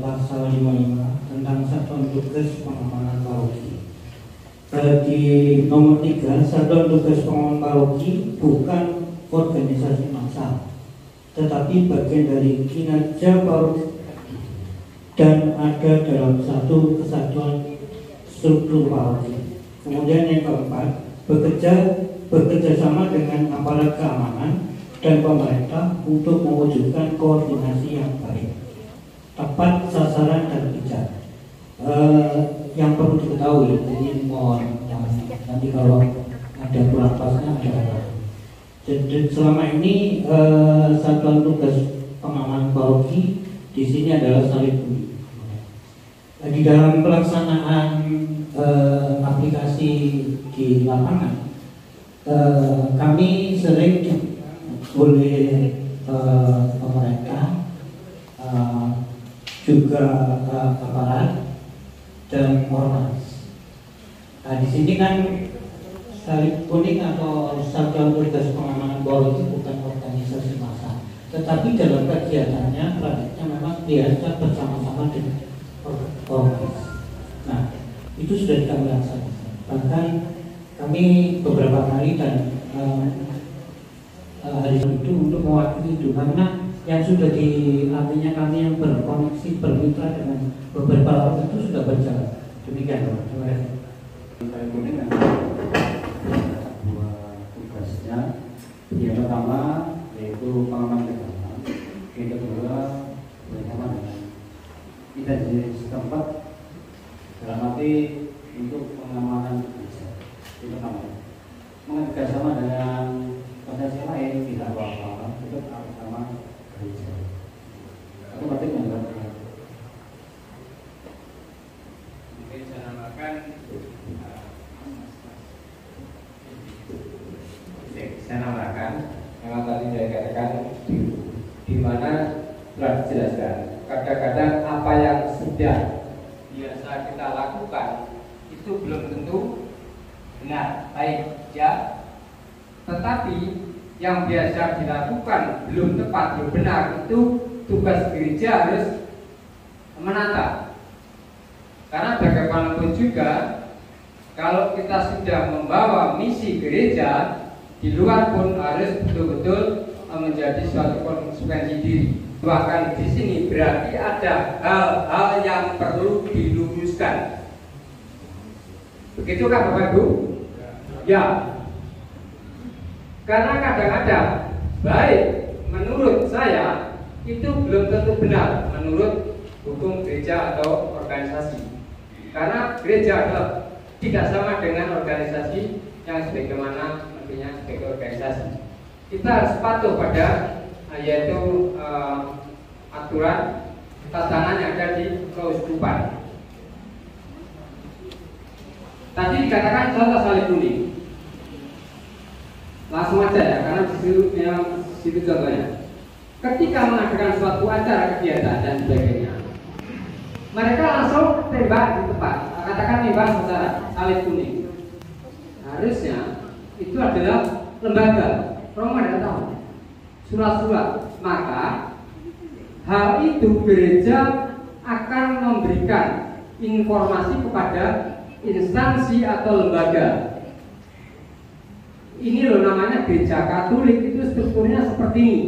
pasal 55 tentang satuan tugas pengamanan paroki. Di nomor 3, satuan tugas pengamanan paroki bukan organisasi massa, tetapi bagian dari kinerja paroki dan ada dalam satu kesatuan struktur paroki. Kemudian yang keempat, bekerja sama dengan aparat keamanan dan pemerintah untuk mewujudkan koordinasi yang baik, tepat sasaran dan bijak. Yang perlu diketahui, jadi mohon nanti kalau ada kurang pasnya ada. Jadi selama ini satuan tugas pengamanan paroki di sini adalah salib bumi. Di dalam pelaksanaan aplikasi di lapangan, kami sering oleh pemerintah, juga aparat dan ormas. Nah, di sini kan salib kuning atau satuan tugas pengamanan paroki bukan organisasi massa, tetapi dalam kegiatannya praktiknya memang biasa bersama-sama dengan ormas. Nah, itu sudah kami laksanakan. Bahkan kami beberapa kali dan hari itu untuk mewakili itu, karena yang sudah artinya kami yang berkoneksi bermitra dengan beberapa orang itu sudah berjalan. Demikian, terima kasih. Dua tugasnya, yang pertama yaitu pengamanan keamanan, yang kedua bersama dengan kita di setempat dalam arti untuk pengamanan gereja. Yang pertama di mana telah dijelaskan. Kadang-kadang apa yang sudah biasa kita lakukan itu belum tentu benar, baik ya. Tetapi yang biasa dilakukan belum tepat, belum benar, itu tugas gereja harus menata. Karena bagaimanapun juga kalau kita sudah membawa misi gereja, di luar pun harus betul-betul menjadi suatu konsekuensi diri. Bahkan di sini berarti ada hal-hal yang perlu diluruskan. Begitukah Bapak Ibu? Ya. Karena kadang-kadang baik menurut saya itu belum tentu benar menurut hukum gereja atau organisasi. Karena gereja adalah tidak sama dengan organisasi yang sebagaimana artinya sebagai organisasi. Kita harus patuh pada yaitu aturan tatanan yang ada di keuskupan. Tadi dikatakan contoh salib kuning. Langsung aja ya, karena situ contohnya. Ketika mengadakan suatu acara kegiatan dan sebagainya, mereka langsung tembak di tempat. Katakan tembak saudara salib kuning. Harusnya itu adalah lembaga. Romo tidak tahu. Surat-surat. Maka hal itu gereja akan memberikan informasi kepada instansi atau lembaga. Ini loh namanya gereja Katolik, itu strukturnya seperti ini.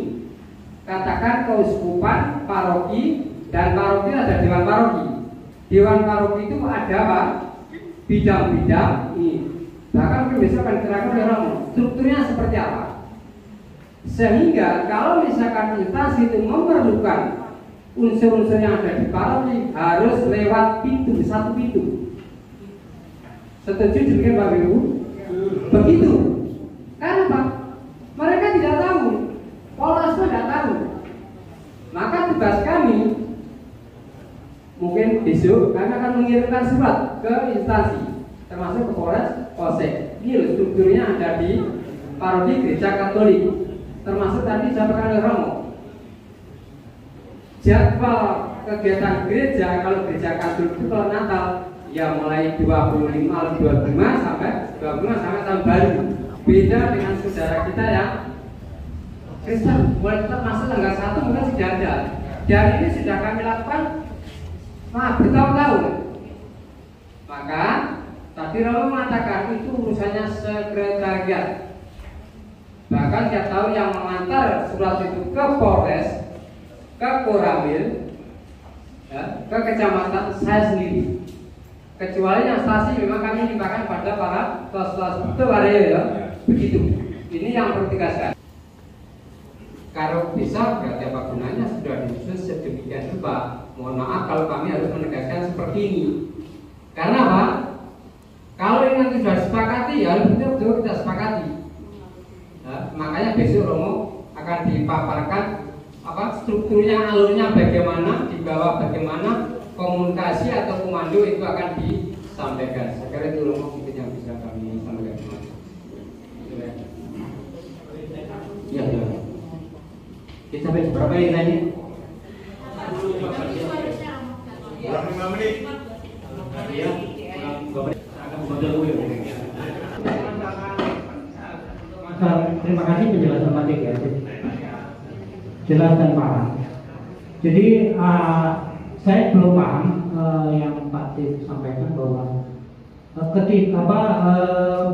Katakan keuskupan, paroki, dan paroki ada dewan paroki. Dewan paroki itu ada apa? Bidang-bidang ini. Bahkan mungkin besok akan diterangkan oleh Romo. Strukturnya seperti apa? Sehingga kalau misalkan instansi itu memerlukan unsur-unsur yang ada di paroki harus lewat pintu, satu pintu. Setuju demikian Bapak Ibu? Begitu. Karena apa? Mereka tidak tahu, Polres tidak tahu. Maka tugas kami mungkin besok kami akan mengirimkan surat ke instansi, termasuk ke Polres, Polsek. Ini loh strukturnya ada di paroki gereja Katolik. Termasuk tadi disampaikan oleh Romo. Jadwal kegiatan gereja kalau gereja Katolik itu kalau Natal ya mulai 25 sampai tahun baru. Beda dengan saudara kita yang Kristen, mulai tetap masuk tanggal 1 mungkin sudah ada. Dan ini sudah kami lakukan bertahun-tahun. Maka tadi Romo mengatakan itu urusannya sekretariat. Bahkan tiap tahun yang mengantar surat itu ke Polres, ke Koramil, ya, ke kecamatan saya sendiri. Kecuali yang stasi memang kami limpahkan pada para tos-tos itu ya. Begitu. Ini yang perlu ditegaskan. Kalau bisa berarti apa gunanya sudah disusun sedemikian rupa. Mohon maaf kalau kami harus menegaskan seperti ini. Karena apa? Kalau ini nanti sudah disepakati ya betul-betul kita sepakati. Nah, makanya besok Romo akan dipaparkan strukturnya, alurnya bagaimana, di bawah bagaimana komunikasi atau komando itu akan disampaikan. Saya kira itu Romo itu yang bisa kami sampaikan. Ya, ya. Kita sampai berapa ini tadi? Kurang 5 menit. Ya, terima kasih penjelasan Pak Dik ya. Jelas dan paham. Jadi saya belum paham yang Pak Dik sampaikan bahwa ketika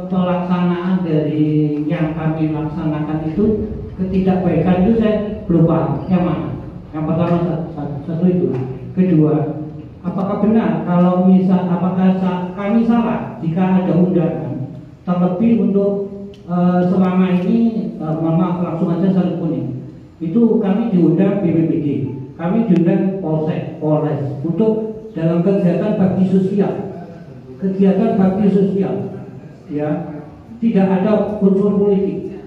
pelaksanaan dari yang kami laksanakan itu ketidakbaikan itu saya belum paham yang mana. Yang pertama satu itu. Kedua, apakah benar kalau apakah kami salah jika ada undangan terlebih untuk selama ini mohon maaf langsung aja salib kuning itu kami diundang BPBD, kami diundang Polsek, Polres untuk dalam kegiatan bakti sosial, ya tidak ada unsur politik.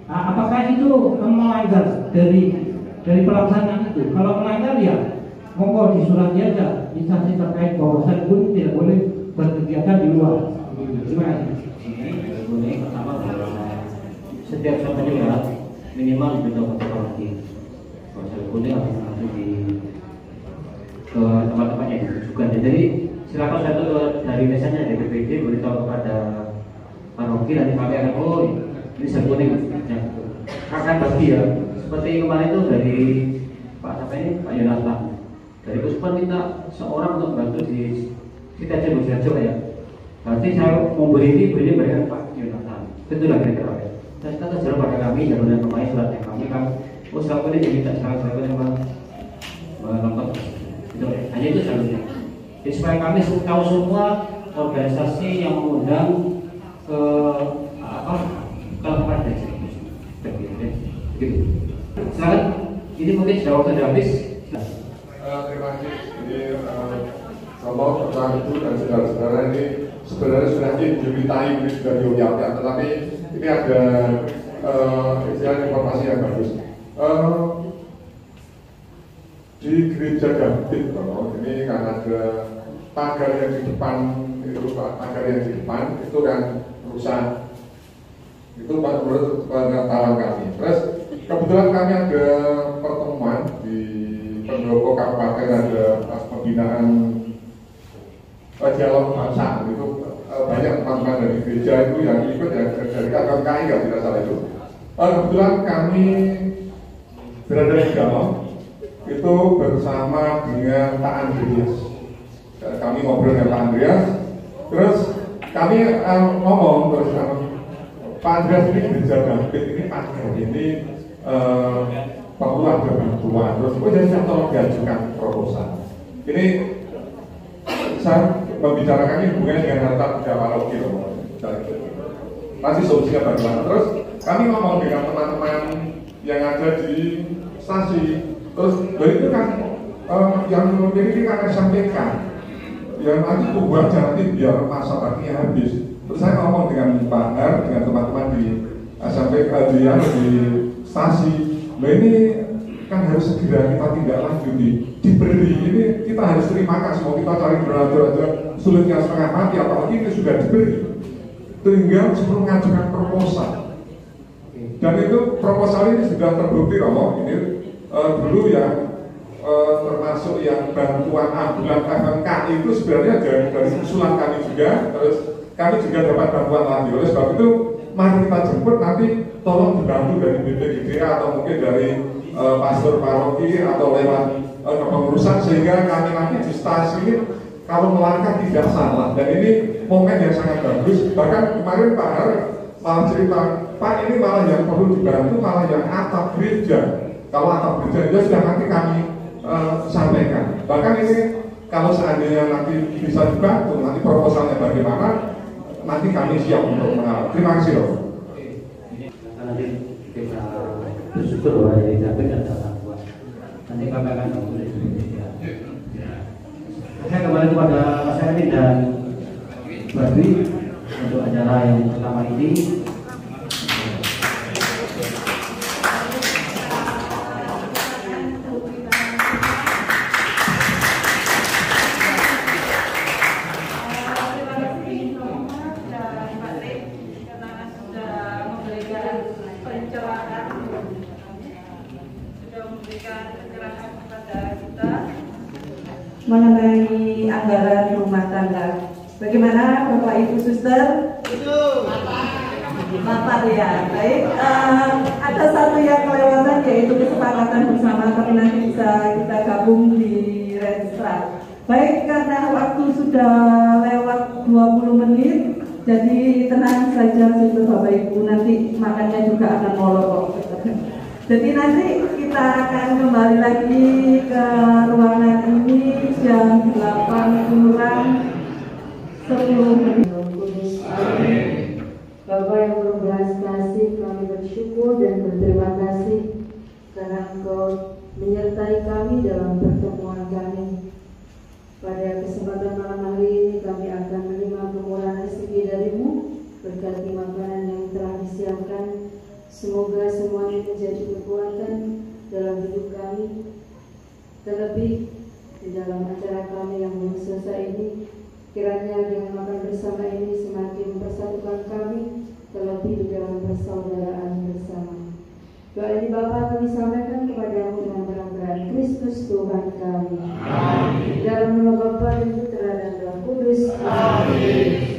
Apakah itu melanggar dari pelaksanaan itu? Kalau melanggar ya monggo disurati aja instansi terkait bahwa salib kuning tidak boleh berkegiatan di luar. Terima kasih. Ini pertama setiap penyelenggara minimal dibentuk lagi. kuning harus nanti di ke tempat-tempat yang ditujukan. Jadi silakan satu dari misalnya dari BPD beritahu kepada paroki, nanti kami akan ini sabun kuning ya, akan bagi ya. Seperti kemarin itu dari Pak Yonatan dari Puspan minta seorang untuk bantu di kita aja berjalan ya. Berarti saya mau beri berikan Pak Yonatan. Betul lah kira-kira ya. Dan kita terjadi pada kami jalan pemain suratnya kami kan. Selama ini diminta selama ini menonton. Itu hanya itu seharusnya. Jadi supaya kami tahu semua organisasi yang mengundang ke tempat desa. Begitu. Silakan. Ini mungkin sudah waktu habis. Terima kasih. Ini Bapak Bapak Ibu dan saudara-saudara ini sebenarnya sudah dimintai, ini sudah diucapkan, tetapi ini ada informasi yang bagus. Di gereja David, ini kan ada pagar yang di depan itu, pagar yang di depan itu kan rusak. Itu menurut pengetahuan kami. Terus kebetulan kami ada pertemuan di Pendopo Kabupaten, ada pembinaan dialog bangsa itu, banyak teman-teman dari gereja itu yang ikut ya, dari KKKI kalau tidak salah itu. Kebetulan kami berada di dalam itu bersama dengan Pak Andreas. Kami ngobrol dengan Pak Andreas, terus kami ngomong terus Pak Andreas ini gereja David ini pagar ini perlu ada bantuan, terus saya tolong diajukan proposal. Ini saya membicarakan ini hubungannya dengan harta benda paroki, nanti solusinya bagaimana. Terus kami ngomong dengan teman-teman yang ada di stasi, terus itu kan yang memiliki kan sampaikan, yang nanti tunggu aja nanti biar masa baktinya habis. Terus saya ngomong dengan Pak Har, dengan teman-teman di SMP di stasi, ini kan harus segera kita tidak lanjuti, diberi ini kita harus terima kasih. Mau kita cari beraja sulitnya setengah mati, apalagi ini sudah diberi. Tinggal sebelum mengajukan proposal. Dan itu proposal ini sudah terbukti Romo. Ini dulu yang termasuk yang bantuan ambulan FMK itu sebenarnya dari usulan kami juga. Terus kami juga dapat bantuan lagi. Oleh sebab itu mari kita jemput, nanti tolong dibantu dari BPGDA atau mungkin dari pastor paroki atau lewat kepengurusan, sehingga kami nanti di stasi ini kalau melangkah tidak salah. Dan ini momen yang sangat bagus. Bahkan kemarin Pak Har malah cerita, Pak ini malah yang perlu dibantu malah yang atap gereja. Kalau atap gereja itu sudah nanti kami sampaikan. Bahkan ini kalau seandainya nanti bisa dibantu, nanti proposalnya bagaimana, nanti kami siap untuk mengawal. Terima kasih Rob. Nanti kita bersyukur bahwa dari David ada bantuan. Nanti kami akan bantu dari Indonesia. Saya kembali kepada Mas Erwin dan Badri untuk acara yang pertama ini. Mengenai anggaran rumah tangga, bagaimana Bapak Ibu Suster? Bapak ya, baik. Ada satu yang kelewatan yaitu kesepakatan bersama, tapi nanti bisa kita gabung di registrar. Baik, karena waktu sudah lewat 20 menit, jadi tenang saja Suster Bapak Ibu, nanti makannya juga akan molor. Jadi nanti kita akan kembali lagi ke ruangan ini jam 8 kurang 10 menit. Amin. Bapak yang berbelas kasih, kami bersyukur dan berterima kasih karena Engkau menyertai kami dalam pertemuan kami. Pada kesempatan malam hari ini kami akan menerima kemurahan rezeki dari-Mu, berkati makanan yang telah disiapkan. Semoga semuanya menjadi kekuatan dalam hidup kami, terlebih di dalam acara kami yang belum selesai ini. Kiranya dengan makan bersama ini semakin mempersatukan kami, terlebih di dalam persaudaraan bersama. Doa ini Bapa kami sampaikan kepadamu dengan terang-terang. Tuhan kami. Dalam nama Bapa dan Putra dan Roh Kudus. Amin.